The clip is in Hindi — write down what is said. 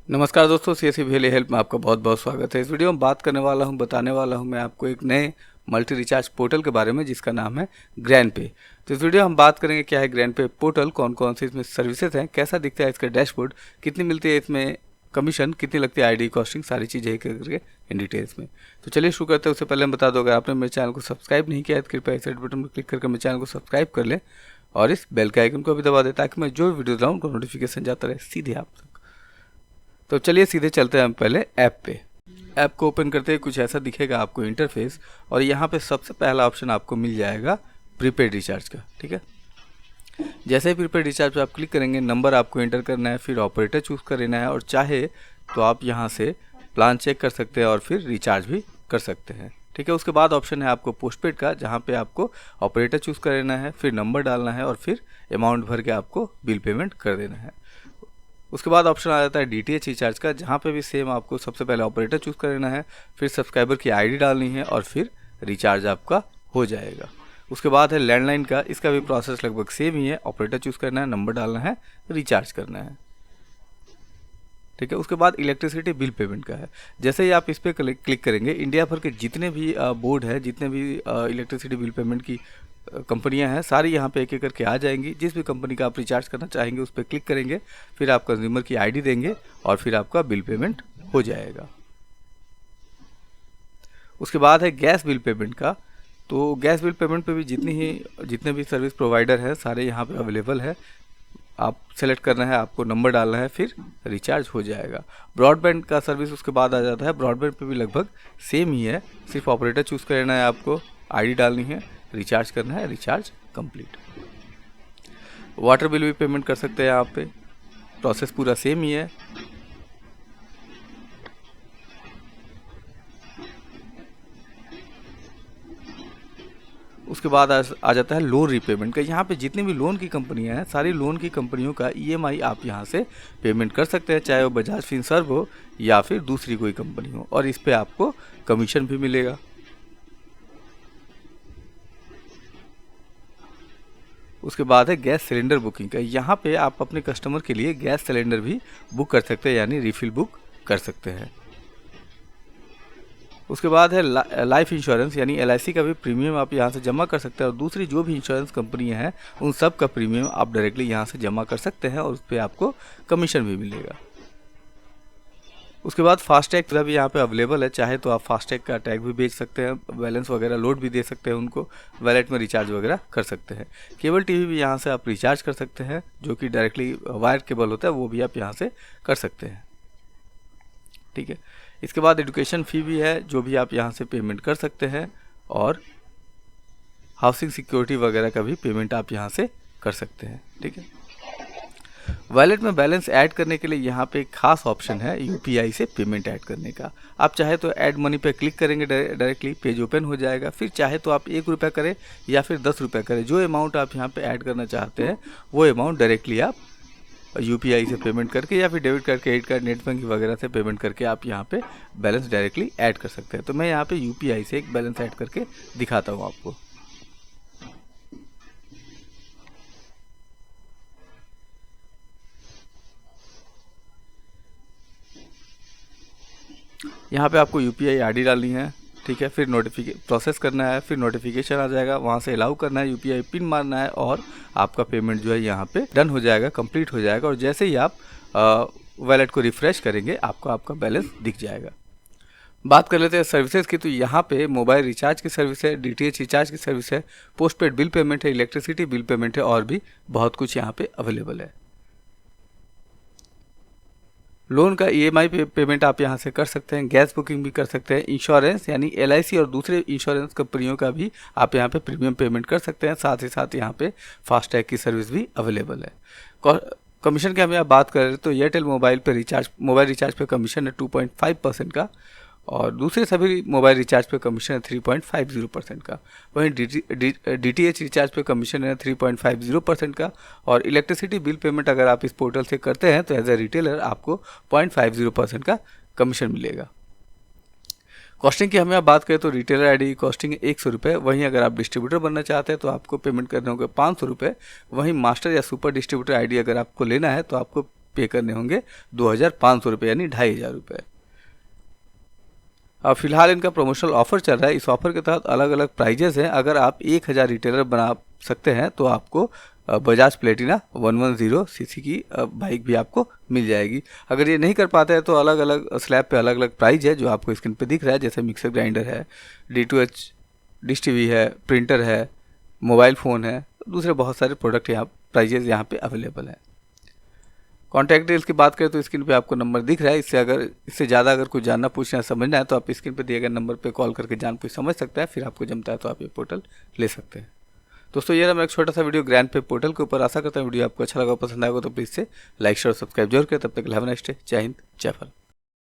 नमस्कार दोस्तों, सीएससी वेली हेल्प में आपका बहुत बहुत स्वागत है। इस वीडियो में बात करने वाला हूं, बताने वाला हूं मैं आपको एक नए मल्टी रिचार्ज पोर्टल के बारे में जिसका नाम है ग्रैंडपे। तो इस वीडियो में हम बात करेंगे क्या है ग्रैंडपे पोर्टल, कौन कौन सी इसमें सर्विसेज हैं, कैसा दिखता है इसका डैशबोर्ड, कितनी मिलती है इसमें कमीशन, कितनी लगती है आईडी कॉस्टिंग, सारी चीज़ें एक करके इन डिटेल्स में। तो चलिए शुरू करते हैं। उससे पहले हम बता दो, अगर आपने मेरे चैनल को सब्सक्राइब नहीं किया है तो कृपया इस रेड बटन पर क्लिक करके मेरे चैनल को सब्सक्राइब कर ले और इस बेल के आइकन को भी दबा दे ताकि मैं जो वीडियो लाऊं उनको नोटिफिकेशन जाता रहे सीधे आप तक। तो चलिए सीधे चलते हैं हम पहले ऐप पे। ऐप को ओपन करते ही कुछ ऐसा दिखेगा आपको इंटरफेस, और यहाँ पे सबसे पहला ऑप्शन आपको मिल जाएगा प्रीपेड रिचार्ज का। ठीक है, जैसे ही प्रीपेड रिचार्ज पे आप क्लिक करेंगे, नंबर आपको एंटर करना है, फिर ऑपरेटर चूज़ कर लेना है, और चाहे तो आप यहाँ से प्लान चेक कर सकते हैं और फिर रिचार्ज भी कर सकते हैं। ठीक है, उसके बाद ऑप्शन है आपको पोस्टपेड का, जहाँ पे आपको ऑपरेटर चूज़ कर लेना है, फिर नंबर डालना है और फिर अमाउंट भर के आपको बिल पेमेंट कर देना है। उसके बाद ऑप्शन आ जाता है डीटीएच रिचार्ज का, जहाँ पे भी सेम आपको सबसे पहले ऑपरेटर चूज़ कर लेना है, फिर सब्सक्राइबर की आईडी डालनी है और फिर रिचार्ज आपका हो जाएगा। उसके बाद है लैंडलाइन का, इसका भी प्रोसेस लगभग सेम ही है, ऑपरेटर चूज़ करना है, नंबर डालना है, रिचार्ज करना है। ठीक है, उसके बाद इलेक्ट्रिसिटी बिल पेमेंट का है। जैसे ही आप इस पर क्लिक करेंगे, इंडिया भर के जितने भी बोर्ड है, जितने भी इलेक्ट्रिसिटी बिल पेमेंट की कंपनियां हैं, सारी यहाँ पे एक एक करके आ जाएंगी। जिस भी कंपनी का आप रिचार्ज करना चाहेंगे उस पर क्लिक करेंगे, फिर आप कंज्यूमर की आईडी देंगे और फिर आपका बिल पेमेंट हो जाएगा। उसके बाद है गैस बिल पेमेंट का। तो गैस बिल पेमेंट पे भी जितने भी सर्विस प्रोवाइडर हैं सारे यहाँ पे अवेलेबल है। आप सेलेक्ट करना है, आपको नंबर डालना है, फिर रिचार्ज हो जाएगा। ब्रॉडबैंड का सर्विस उसके बाद आ जाता है। ब्रॉडबैंड पे भी लगभग सेम ही है, सिर्फ ऑपरेटर चूज़ कर लेना है, आपको आईडी डालनी है, रिचार्ज करना है, रिचार्ज कंप्लीट। वाटर बिल भी पेमेंट कर सकते हैं आप पे, प्रोसेस पूरा सेम ही है। उसके बाद आ जाता है लोन रीपेमेंट का। यहाँ पे जितनी भी लोन की कंपनियां हैं, सारी लोन की कंपनियों का ईएमआई आप यहाँ से पेमेंट कर सकते हैं, चाहे वो बजाज फिनसर्व हो या फिर दूसरी कोई कंपनी हो, और इस पे आपको कमीशन भी मिलेगा। उसके बाद है गैस सिलेंडर बुकिंग का। यहाँ पे आप अपने कस्टमर के लिए गैस सिलेंडर भी बुक कर सकते हैं, यानी रिफिल बुक कर सकते हैं। उसके बाद है लाइफ इंश्योरेंस, यानी एलआईसी का भी प्रीमियम आप यहाँ से जमा कर सकते हैं, और दूसरी जो भी इंश्योरेंस कंपनियाँ हैं उन सब का प्रीमियम आप डायरेक्टली यहाँ से जमा कर सकते हैं और उस पर आपको कमीशन भी मिलेगा। उसके बाद फास्टैग का भी यहाँ पे अवेलेबल है, चाहे तो आप फास्टैग का टैग भी बेच सकते हैं, बैलेंस वगैरह लोड भी दे सकते हैं, उनको वैलेट में रिचार्ज वगैरह कर सकते हैं। केबल टीवी भी यहाँ से आप रिचार्ज कर सकते हैं, जो कि डायरेक्टली वायर केबल होता है, वो भी आप यहाँ से कर सकते हैं। ठीक है, इसके बाद एजुकेशन फ़ी भी है, जो भी आप यहाँ से पेमेंट कर सकते हैं, और हाउसिंग सिक्योरिटी वगैरह का भी पेमेंट आप यहाँ से कर सकते हैं। ठीक है, वॉलेट में बैलेंस ऐड करने के लिए यहाँ पे एक खास ऑप्शन है यूपीआई से पेमेंट ऐड करने का। आप चाहे तो ऐड मनी पे क्लिक करेंगे, डायरेक्टली पेज ओपन हो जाएगा। फिर चाहे तो आप 1 रुपया करें या फिर 10 रुपया करें, जो अमाउंट आप यहाँ पे ऐड करना चाहते हैं वो अमाउंट डायरेक्टली आप यूपीआई से पेमेंट करके या फिर debit card, credit card, net banking वगैरह से पेमेंट करके आप यहाँ पे बैलेंस डायरेक्टली ऐड कर सकते हैं। तो मैं यहाँ पे यूपीआई से एक बैलेंस ऐड करके दिखाता हूँ आपको। यहाँ पे आपको यूपीआई आईडी डालनी है। ठीक है, फिर प्रोसेस करना है, फिर नोटिफिकेशन आ जाएगा, वहाँ से अलाउ करना है, यूपीआई पिन मारना है, और आपका पेमेंट जो है यहाँ पे डन हो जाएगा, कंप्लीट हो जाएगा। और जैसे ही आप वॉलेट को रिफ्रेश करेंगे, आपको आपका बैलेंस दिख जाएगा। बात कर लेते हैं सर्विसेज की। तो यहाँ पे मोबाइल रिचार्ज की सर्विस है, डीटीएच रिचार्ज की सर्विस है, पोस्टपेड बिल पेमेंट है, इलेक्ट्रिसिटी बिल पेमेंट है, और भी बहुत कुछ यहाँ पे अवेलेबल है। लोन का ईएमआई पेमेंट आप यहाँ से कर सकते हैं, गैस बुकिंग भी कर सकते हैं, इंश्योरेंस यानी एलआईसी और दूसरे इंश्योरेंस कंपनियों का भी आप यहाँ पे प्रीमियम पेमेंट कर सकते हैं। साथ ही साथ यहाँ पे फास्टैग की सर्विस भी अवेलेबल है। कमीशन की हम यहाँ बात करें तो एयरटेल मोबाइल रिचार्ज पे कमीशन है 2.5% का, और दूसरे सभी मोबाइल रिचार्ज पे कमीशन है 3.50% का। वहीं डीटीएच रिचार्ज पे कमीशन है 3.50% का, और इलेक्ट्रिसिटी बिल पेमेंट अगर आप इस पोर्टल से करते हैं तो एज ए रिटेलर आपको 0.50% का कमीशन मिलेगा। कॉस्टिंग की हम यहाँ बात करें तो रिटेलर आईडी कॉस्टिंग है 100 रुपये। वहीं अगर आप डिस्ट्रीब्यूटर बनना चाहते हैं तो आपको पेमेंट करने होंगे 500 रुपये। वहीं मास्टर या सुपर डिस्ट्रीब्यूटर आईडी अगर आपको लेना है तो आपको पे करने होंगे 2500 रुपये यानी 2500 रुपये। अब फिलहाल इनका प्रमोशनल ऑफर चल रहा है। इस ऑफर के तहत अलग अलग प्राइजेस हैं। अगर आप 1000 रिटेलर बना सकते हैं तो आपको बजाज प्लेटिना 110 सीसी की बाइक भी आपको मिल जाएगी। अगर ये नहीं कर पाते हैं तो अलग अलग स्लैब पे अलग अलग प्राइस है जो आपको स्क्रीन पे दिख रहा है, जैसे मिक्सर ग्राइंडर है, D2H डिश टीवी है, प्रिंटर है, मोबाइल फ़ोन है, दूसरे बहुत सारे प्रोडक्ट यहाँ प्राइजेज यहाँ पे अवेलेबल हैं। कॉन्टैक्ट डिटेल्स की बात करें तो स्क्रीन पे आपको नंबर दिख रहा है। इससे ज़्यादा अगर कुछ जानना पूछना समझना है तो आप स्क्रीन पे दिए गए नंबर पे कॉल करके जान पूछ समझ सकते हैं। फिर आपको जमता है तो आप ये पोर्टल ले सकते हैं। दोस्तों, ये रहा मेरा एक छोटा सा वीडियो ग्रैंड पे पोर्टल के ऊपर। आशा करता हूँ वीडियो आपको अच्छा लगा, पसंद आएगा तो प्लीज़ से लाइक शेयर और सब्सक्राइब जरूर करें। तब तक हैव अ नाइस डे। जय हिंद, जय भारत।